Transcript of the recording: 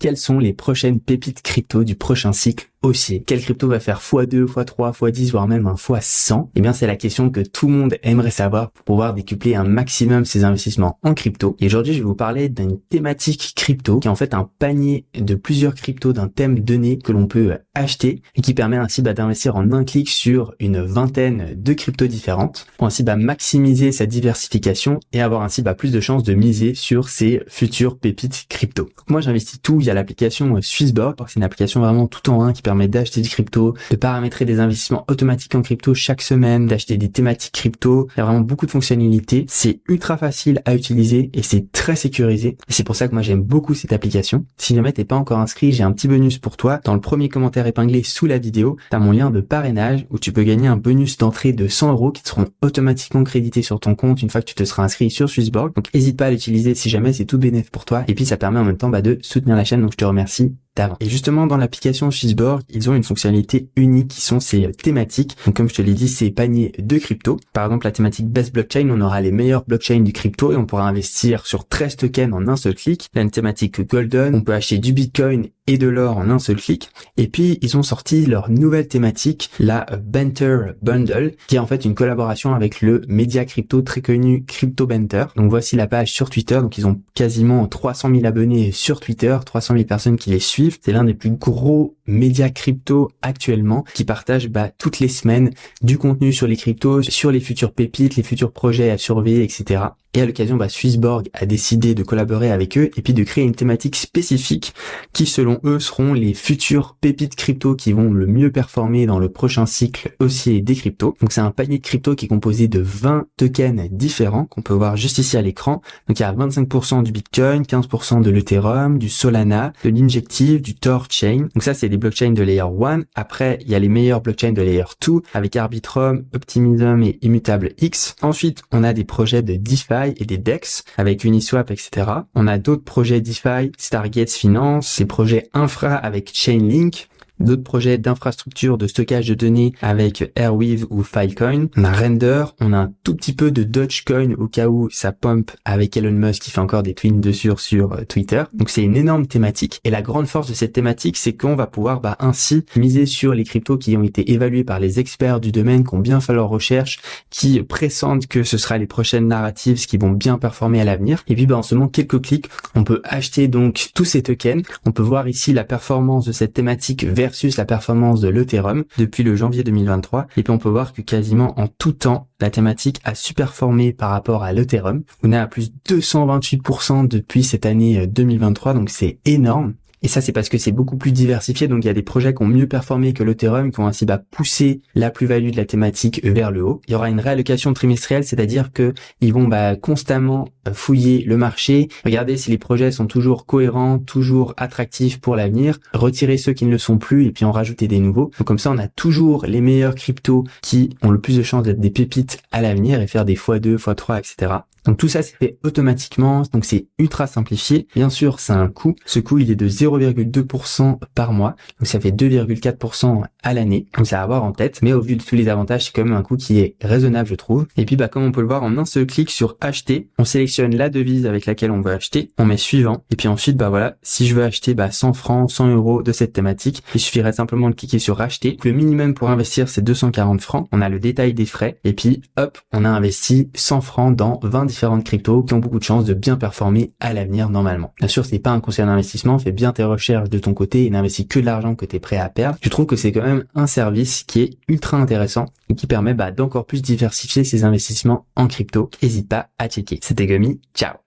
quelles sont les prochaines pépites crypto du prochain cycle haussier. Quelle crypto va faire x2, x3, x10, voire même un x100? Eh bien, c'est la question que tout le monde aimerait savoir pour pouvoir décupler un maximum ses investissements en crypto. Et aujourd'hui, je vais vous parler d'une thématique crypto qui est en fait un panier de plusieurs cryptos d'un thème donné que l'on peut acheter et qui permet ainsi d'investir en un clic sur une vingtaine de cryptos différentes pour ainsi maximiser sa diversification et avoir ainsi plus de chances de miser sur ces futures pépites crypto. Moi, j'investis tout via l'application Swissborg. C'est une application vraiment tout en un qui permet d'acheter du crypto, de paramétrer des investissements automatiques en crypto chaque semaine, d'acheter des thématiques crypto. Il y a vraiment beaucoup de fonctionnalités. C'est ultra facile à utiliser et c'est très sécurisé. Et c'est pour ça que moi j'aime beaucoup cette application. Si jamais t'es pas encore inscrit, j'ai un petit bonus pour toi. Dans le premier commentaire épinglé sous la vidéo, t'as mon lien de parrainage où tu peux gagner un bonus d'entrée de 100 € qui te seront automatiquement crédités sur ton compte une fois que tu te seras inscrit sur Swissborg. Donc n'hésite pas à l'utiliser si jamais c'est tout bénéf pour toi. Et puis ça permet en même temps de soutenir la chaîne. Donc je te remercie d'avant. Et justement, dans l'application Swissborg, ils ont une fonctionnalité unique qui sont ces thématiques. Donc, comme je te l'ai dit, ces paniers de crypto. Par exemple, la thématique Best Blockchain, on aura les meilleures blockchains du crypto et on pourra investir sur 13 tokens en un seul clic. Là, une thématique Golden, on peut acheter du Bitcoin et de l'or en un seul clic. Et puis, ils ont sorti leur nouvelle thématique, la Banter Bundle, qui est en fait une collaboration avec le média crypto très connu Crypto Banter. Donc, voici la page sur Twitter. Donc, ils ont quasiment 300 000 abonnés sur Twitter, 300 000 personnes qui les suivent. C'est l'un des plus gros médias crypto actuellement qui partage toutes les semaines du contenu sur les cryptos, sur les futures pépites, les futurs projets à surveiller, etc. Et à l'occasion, Swissborg a décidé de collaborer avec eux et puis de créer une thématique spécifique qui, selon eux, seront les futures pépites crypto qui vont le mieux performer dans le prochain cycle haussier des cryptos. Donc, c'est un panier de crypto qui est composé de 20 tokens différents qu'on peut voir juste ici à l'écran. Donc, il y a 25% du Bitcoin, 15% de l'Ethereum, du Solana, de l'Injective, du Thorchain. Donc, ça, c'est des blockchains de Layer 1. Après, il y a les meilleurs blockchains de Layer 2 avec Arbitrum, Optimism et Immutable X. Ensuite, on a des projets de DeFi et des DEX avec Uniswap, etc. On a d'autres projets DeFi, Stargates Finance, ces projets infra avec Chainlink, d'autres projets d'infrastructure de stockage de données avec Airweave ou Filecoin. On a Render, on a un tout petit peu de Dogecoin au cas où ça pump avec Elon Musk qui fait encore des tweets dessus sur Twitter. Donc c'est une énorme thématique et la grande force de cette thématique c'est qu'on va pouvoir ainsi miser sur les cryptos qui ont été évalués par les experts du domaine, qui ont bien fait leur recherche, qui pressentent que ce sera les prochaines narratives qui vont bien performer à l'avenir. Et puis en seulement quelques clics, on peut acheter donc tous ces tokens. On peut voir ici la performance de cette thématique versus la performance de l'Ethereum depuis le janvier 2023. Et puis on peut voir que quasiment en tout temps, la thématique a superformé par rapport à l'Ethereum. On est à plus de 228% depuis cette année 2023, donc c'est énorme. Et ça, c'est parce que c'est beaucoup plus diversifié. Donc, il y a des projets qui ont mieux performé que l'Ethereum, qui ont ainsi poussé la plus-value de la thématique vers le haut. Il y aura une réallocation trimestrielle, c'est-à-dire que ils vont constamment fouiller le marché, regarder si les projets sont toujours cohérents, toujours attractifs pour l'avenir, retirer ceux qui ne le sont plus et puis en rajouter des nouveaux. Donc, comme ça, on a toujours les meilleurs cryptos qui ont le plus de chances d'être des pépites à l'avenir et faire des x2, x3, etc. Donc tout ça c'est fait automatiquement, donc c'est ultra simplifié. Bien sûr, ça a un coût. Ce coût, il est de 0,2% par mois, donc ça fait 2,4% à l'année. Donc ça à avoir en tête, mais au vu de tous les avantages, c'est quand même un coût qui est raisonnable, je trouve. Et puis comme on peut le voir, en un seul clic sur acheter, on sélectionne la devise avec laquelle on veut acheter, on met suivant, et puis ensuite voilà, si je veux acheter 100 francs, 100 € de cette thématique, il suffirait simplement de cliquer sur acheter. Le minimum pour investir c'est 240 francs. On a le détail des frais, et puis hop, on a investi 100 francs dans 20 différentes cryptos qui ont beaucoup de chances de bien performer à l'avenir normalement. Bien sûr, c'est pas un conseil d'investissement, fais bien tes recherches de ton côté et n'investis que de l'argent que tu es prêt à perdre. Je trouve que c'est quand même un service qui est ultra intéressant et qui permet d'encore plus diversifier ses investissements en crypto. N'hésite pas à checker. C'était Gummy, ciao.